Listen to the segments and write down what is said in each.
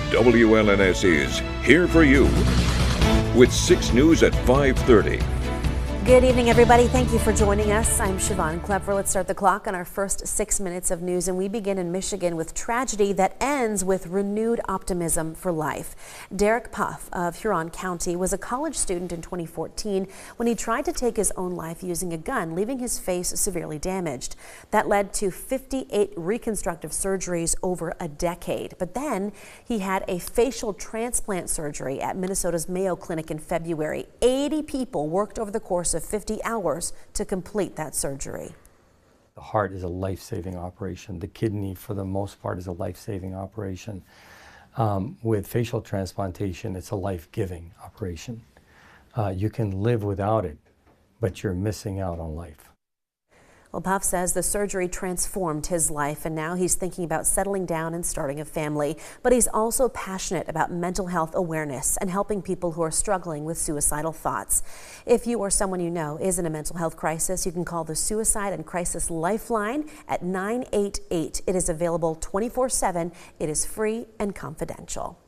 WLNS is here for you with 6 News at 5:30. Good evening, everybody. Thank you for joining us. I'm Siobhan Klepfer. Let's start the clock on our first 6 minutes of news, and we begin in Michigan with tragedy that ends with renewed optimism for life. Derek Puff of Huron County was a college student in 2014 when he tried to take his own life using a gun, leaving his face severely damaged. That led to 58 reconstructive surgeries over a decade. But then he had a facial transplant surgery at Minnesota's Mayo Clinic in February. 80 people worked over the course of 50 hours to complete that surgery. The heart is a life-saving operation. The kidney, for the most part, is a life-saving operation. With facial transplantation, it's a life-giving operation. You can live without it, but you're missing out on life. Well, Puff says the surgery transformed his life, and now he's thinking about settling down and starting a family. But he's also passionate about mental health awareness and helping people who are struggling with suicidal thoughts. If you or someone you know is in a mental health crisis, you can call the Suicide and Crisis Lifeline at 988. It is available 24/7. It is free and confidential.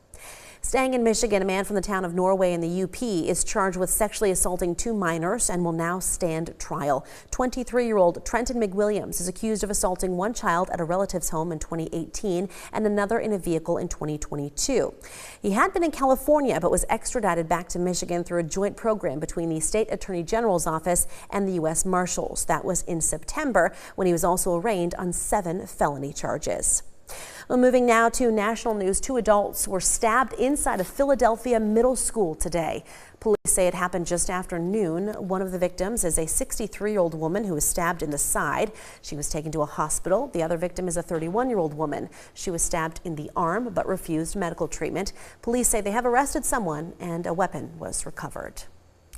Staying in Michigan, a man from the town of Norway in the UP is charged with sexually assaulting 2 minors and will now stand trial. 23-year-old Trenton McWilliams is accused of assaulting 1 child at a relative's home in 2018 and another in a vehicle in 2022. He had been in California but was extradited back to Michigan through a joint program between the state attorney general's office and the U.S. Marshals. That was in September, when he was also arraigned on 7 felony charges. Well, moving now to national news, 2 adults were stabbed inside a Philadelphia middle school today. Police say it happened just after noon. One of the victims is a 63-year-old woman who was stabbed in the side. She was taken to a hospital. The other victim is a 31-year-old woman. She was stabbed in the arm but refused medical treatment. Police say they have arrested someone and a weapon was recovered.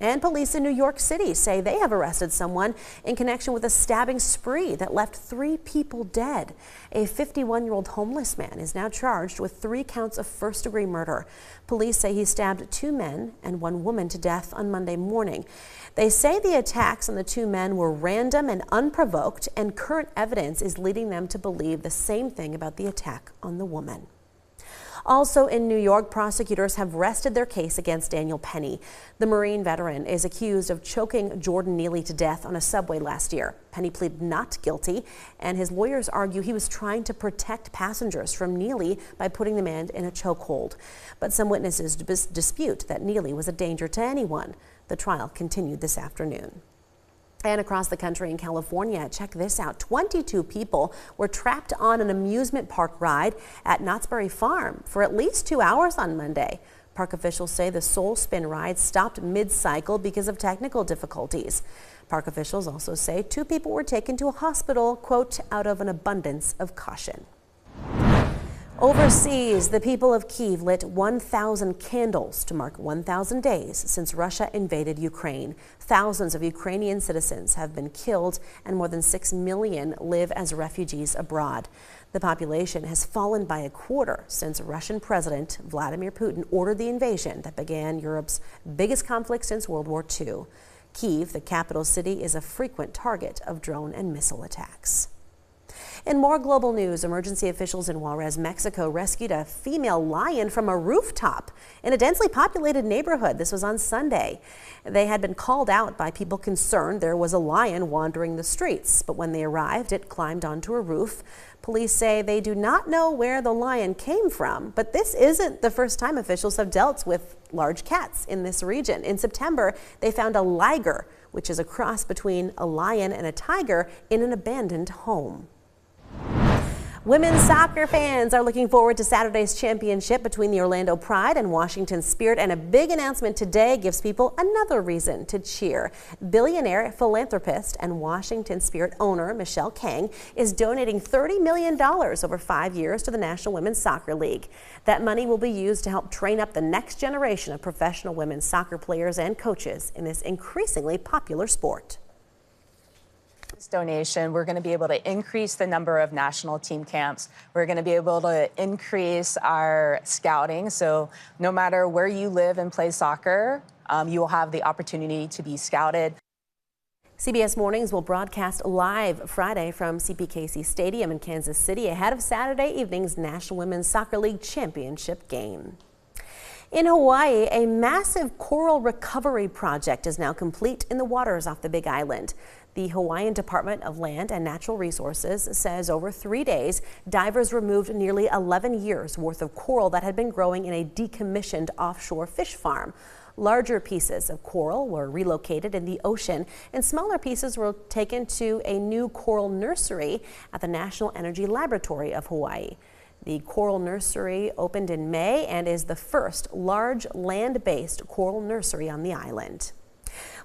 And police in New York City say they have arrested someone in connection with a stabbing spree that left 3 people dead. A 51-year-old homeless man is now charged with 3 counts of first-degree murder. Police say he stabbed 2 men and 1 woman to death on Monday morning. They say the attacks on the 2 men were random and unprovoked, and current evidence is leading them to believe the same thing about the attack on the woman. Also in New York, prosecutors have rested their case against Daniel Penny. The Marine veteran is accused of choking Jordan Neely to death on a subway last year. Penny pleaded not guilty, and his lawyers argue he was trying to protect passengers from Neely by putting the man in a chokehold. But some witnesses dispute that Neely was a danger to anyone. The trial continued this afternoon. And across the country in California, check this out. 22 people were trapped on an amusement park ride at Knott's Berry Farm for at least 2 hours on Monday. Park officials say the Soul Spin ride stopped mid-cycle because of technical difficulties. Park officials also say 2 people were taken to a hospital, quote, out of an abundance of caution. Overseas, the people of Kyiv lit 1,000 candles to mark 1,000 days since Russia invaded Ukraine. Thousands of Ukrainian citizens have been killed, and more than 6 million live as refugees abroad. The population has fallen by a quarter since Russian President Vladimir Putin ordered the invasion that began Europe's biggest conflict since World War II. Kyiv, the capital city, is a frequent target of drone and missile attacks. In more global news, emergency officials in Juarez, Mexico rescued a female lion from a rooftop in a densely populated neighborhood. This was on Sunday. They had been called out by people concerned there was a lion wandering the streets, but when they arrived, it climbed onto a roof. Police say they do not know where the lion came from, but this isn't the first time officials have dealt with large cats in this region. In September, they found a liger, which is a cross between a lion and a tiger, in an abandoned home. Women's soccer fans are looking forward to Saturday's championship between the Orlando Pride and Washington Spirit, and a big announcement today gives people another reason to cheer. Billionaire philanthropist and Washington Spirit owner Michelle Kang is donating $30 million over 5 years to the National Women's Soccer League. That money will be used to help train up the next generation of professional women's soccer players and coaches in this increasingly popular sport. Donation, we're going to be able to increase the number of national team camps. We're going to be able to increase our scouting. So no matter where you live and play soccer, you will have the opportunity to be scouted. CBS Mornings will broadcast live Friday from CPKC Stadium in Kansas City ahead of Saturday evening's National Women's Soccer League Championship game. In Hawaii, a massive coral recovery project is now complete in the waters off the Big Island. The Hawaiian Department of Land and Natural Resources says over 3 days, divers removed nearly 11 years worth of coral that had been growing in a decommissioned offshore fish farm. Larger pieces of coral were relocated in the ocean, and smaller pieces were taken to a new coral nursery at the National Energy Laboratory of Hawaii. The coral nursery opened in May and is the first large land-based coral nursery on the island.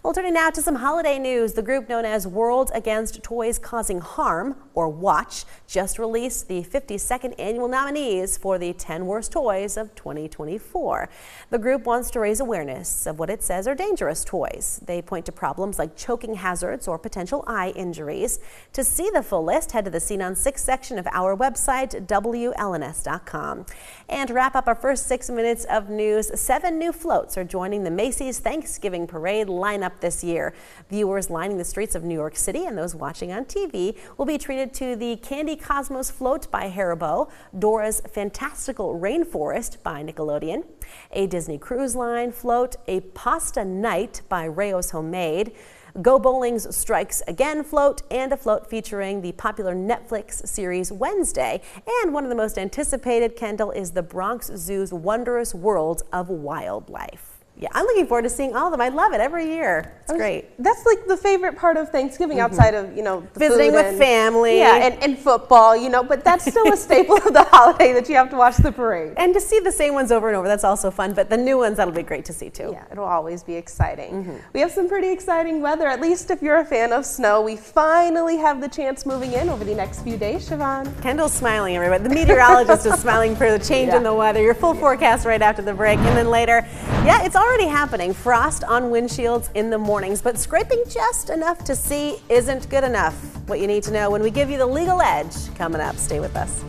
Well, turning now to some holiday news. The group known as World Against Toys Causing Harm, or WATCH, just released the 52nd annual nominees for the 10 worst toys of 2024. The group wants to raise awareness of what it says are dangerous toys. They point to problems like choking hazards or potential eye injuries. To see the full list, head to the Scene on 6 section of our website, WLNS.com. And to wrap up our first 6 minutes of news, 7 new floats are joining the Macy's Thanksgiving Parade lineup this year. Viewers lining the streets of New York City and those watching on TV will be treated to the Candy Cosmos float by Haribo, Dora's Fantastical Rainforest by Nickelodeon, a Disney Cruise Line float, a Pasta Night by Rao's Homemade, Go Bowling's Strikes Again float, and a float featuring the popular Netflix series Wednesday. And one of the most anticipated, Kendall, is the Bronx Zoo's Wondrous World of Wildlife. Yeah, I'm looking forward to seeing all of them. I love it every year. It's great. That's like the favorite part of Thanksgiving outside of, the visiting food with family. Yeah, and football, but that's still a staple of the holiday that you have to watch the parade. And to see the same ones over and over, that's also fun. But the new ones, that'll be great to see too. Yeah, it'll always be exciting. We have some pretty exciting weather, at least if you're a fan of snow. We finally have the chance moving in over the next few days, Siobhan. Kendall's smiling, everybody. The meteorologist is smiling for the change in the weather. Your full forecast right after the break. And then later, it's already happening. Frost on windshields in the mornings, but scraping just enough to see isn't good enough. What you need to know when we give you the legal edge coming up. Stay with us.